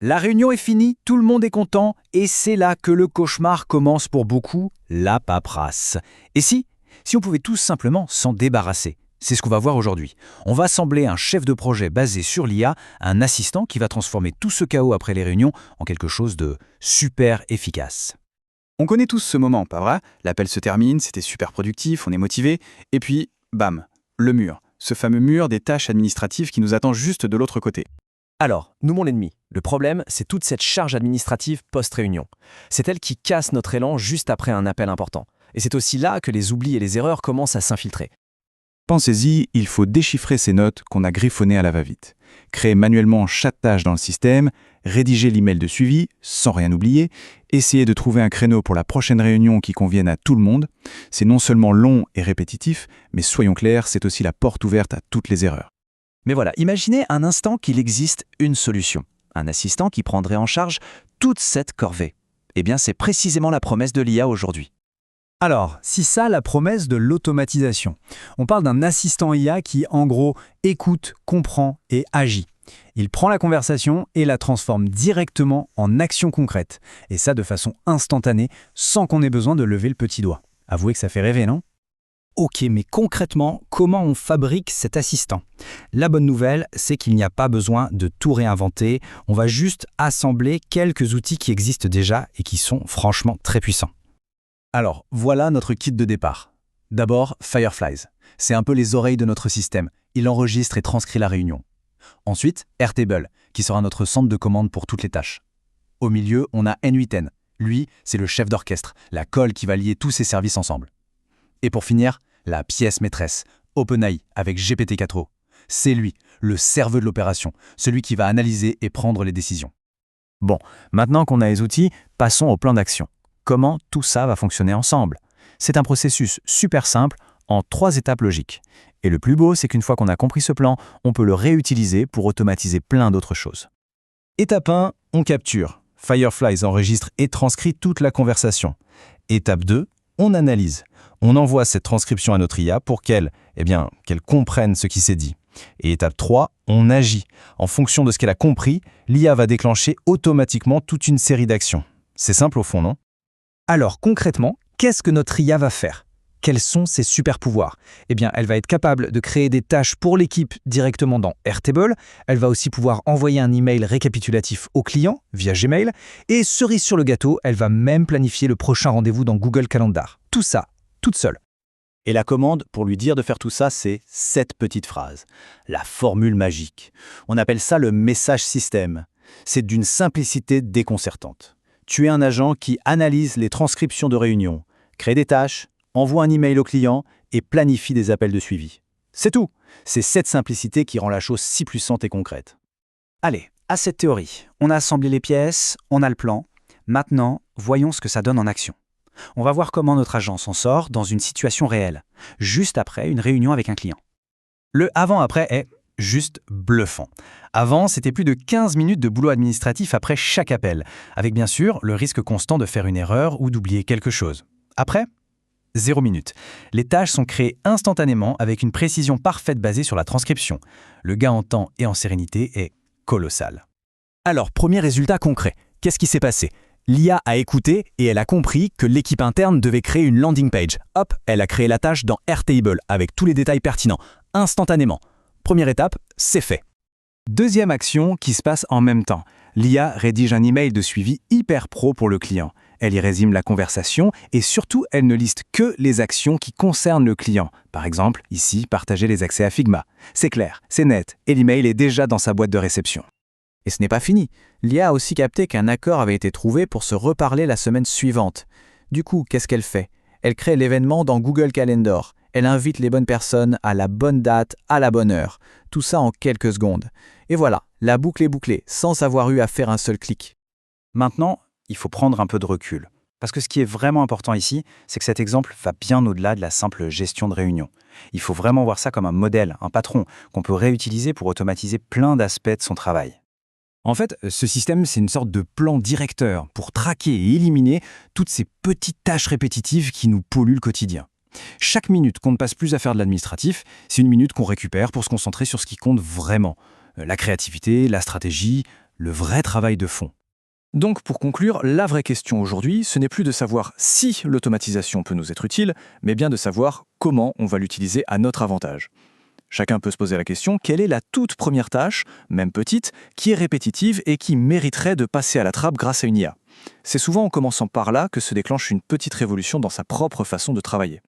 La réunion est finie, tout le monde est content, et c'est là que le cauchemar commence pour beaucoup, la paperasse. Et si on pouvait tout simplement s'en débarrasser? C'est ce qu'on va voir aujourd'hui. On va assembler un chef de projet basé sur l'IA, un assistant qui va transformer tout ce chaos après les réunions en quelque chose de super efficace. On connaît tous ce moment, pas vrai? L'appel se termine, c'était super productif, on est motivé, et puis, bam, le mur. Ce fameux mur des tâches administratives qui nous attend juste de l'autre côté. Alors, nous mon ennemi. Le problème, c'est toute cette charge administrative post-réunion. C'est elle qui casse notre élan juste après un appel important. Et c'est aussi là que les oublis et les erreurs commencent à s'infiltrer. Pensez-y, il faut déchiffrer ces notes qu'on a griffonnées à la va-vite. Créer manuellement chaque tâche dans le système, rédiger l'email de suivi, sans rien oublier, essayer de trouver un créneau pour la prochaine réunion qui convienne à tout le monde. C'est non seulement long et répétitif, mais soyons clairs, c'est aussi la porte ouverte à toutes les erreurs. Mais voilà, imaginez un instant qu'il existe une solution. Un assistant qui prendrait en charge toute cette corvée. Eh bien, c'est précisément la promesse de l'IA aujourd'hui. Alors, si ça, la promesse de l'automatisation. On parle d'un assistant IA qui, en gros, écoute, comprend et agit. Il prend la conversation et la transforme directement en action concrète. Et ça de façon instantanée, sans qu'on ait besoin de lever le petit doigt. Avouez que ça fait rêver, non? Ok, mais concrètement, comment on fabrique cet assistant? La bonne nouvelle, c'est qu'il n'y a pas besoin de tout réinventer. On va juste assembler quelques outils qui existent déjà et qui sont franchement très puissants. Alors, voilà notre kit de départ. D'abord, Fireflies. C'est un peu les oreilles de notre système. Il enregistre et transcrit la réunion. Ensuite, Airtable, qui sera notre centre de commande pour toutes les tâches. Au milieu, on a N8N. Lui, c'est le chef d'orchestre, la colle qui va lier tous ces services ensemble. Et pour finir, la pièce maîtresse, OpenAI avec GPT-4o. C'est lui, le cerveau de l'opération, celui qui va analyser et prendre les décisions. Bon, maintenant qu'on a les outils, passons au plan d'action. Comment tout ça va fonctionner ensemble? C'est un processus super simple, en 3 étapes logiques. Et le plus beau, c'est qu'une fois qu'on a compris ce plan, on peut le réutiliser pour automatiser plein d'autres choses. Étape 1, on capture. Fireflies enregistre et transcrit toute la conversation. Étape 2, on analyse. On envoie cette transcription à notre IA pour qu'elle comprenne ce qui s'est dit. Et étape 3, on agit. En fonction de ce qu'elle a compris, l'IA va déclencher automatiquement toute une série d'actions. C'est simple au fond, non? Alors concrètement, qu'est-ce que notre IA va faire? Quels sont ses super pouvoirs? Eh bien, elle va être capable de créer des tâches pour l'équipe directement dans Airtable. Elle va aussi pouvoir envoyer un email récapitulatif au client via Gmail. Et cerise sur le gâteau, elle va même planifier le prochain rendez-vous dans Google Calendar. Tout ça, toute seule. Et la commande, pour lui dire de faire tout ça, c'est cette petite phrase. La formule magique. On appelle ça le message système. C'est d'une simplicité déconcertante. Tu es un agent qui analyse les transcriptions de réunions, crée des tâches, envoie un email au client et planifie des appels de suivi. C'est tout. C'est cette simplicité qui rend la chose si puissante et concrète. Allez, à cette théorie, on a assemblé les pièces, on a le plan. Maintenant, voyons ce que ça donne en action. On va voir comment notre agent s'en sort dans une situation réelle, juste après une réunion avec un client. Le avant-après est juste bluffant. Avant, c'était plus de 15 minutes de boulot administratif après chaque appel, avec bien sûr le risque constant de faire une erreur ou d'oublier quelque chose. Après, 0 minute. Les tâches sont créées instantanément avec une précision parfaite basée sur la transcription. Le gain en temps et en sérénité est colossal. Alors, premier résultat concret. Qu'est-ce qui s'est passé? L'IA a écouté et elle a compris que l'équipe interne devait créer une landing page. Hop, elle a créé la tâche dans Airtable avec tous les détails pertinents, instantanément. Première étape, c'est fait. Deuxième action qui se passe en même temps. L'IA rédige un email de suivi hyper pro pour le client. Elle y résume la conversation et surtout, elle ne liste que les actions qui concernent le client. Par exemple, ici, partager les accès à Figma. C'est clair, c'est net et l'email est déjà dans sa boîte de réception. Et ce n'est pas fini. L'IA a aussi capté qu'un accord avait été trouvé pour se reparler la semaine suivante. Du coup, qu'est-ce qu'elle fait? Elle crée l'événement dans Google Calendar. Elle invite les bonnes personnes à la bonne date, à la bonne heure. Tout ça en quelques secondes. Et voilà, la boucle est bouclée, sans avoir eu à faire un seul clic. Maintenant, il faut prendre un peu de recul. Parce que ce qui est vraiment important ici, c'est que cet exemple va bien au-delà de la simple gestion de réunion. Il faut vraiment voir ça comme un modèle, un patron, qu'on peut réutiliser pour automatiser plein d'aspects de son travail. En fait, ce système, c'est une sorte de plan directeur pour traquer et éliminer toutes ces petites tâches répétitives qui nous polluent le quotidien. Chaque minute qu'on ne passe plus à faire de l'administratif, c'est une minute qu'on récupère pour se concentrer sur ce qui compte vraiment. La créativité, la stratégie, le vrai travail de fond. Donc, pour conclure, la vraie question aujourd'hui, ce n'est plus de savoir si l'automatisation peut nous être utile, mais bien de savoir comment on va l'utiliser à notre avantage. Chacun peut se poser la question, quelle est la toute première tâche, même petite, qui est répétitive et qui mériterait de passer à la trappe grâce à une IA ? C'est souvent en commençant par là que se déclenche une petite révolution dans sa propre façon de travailler.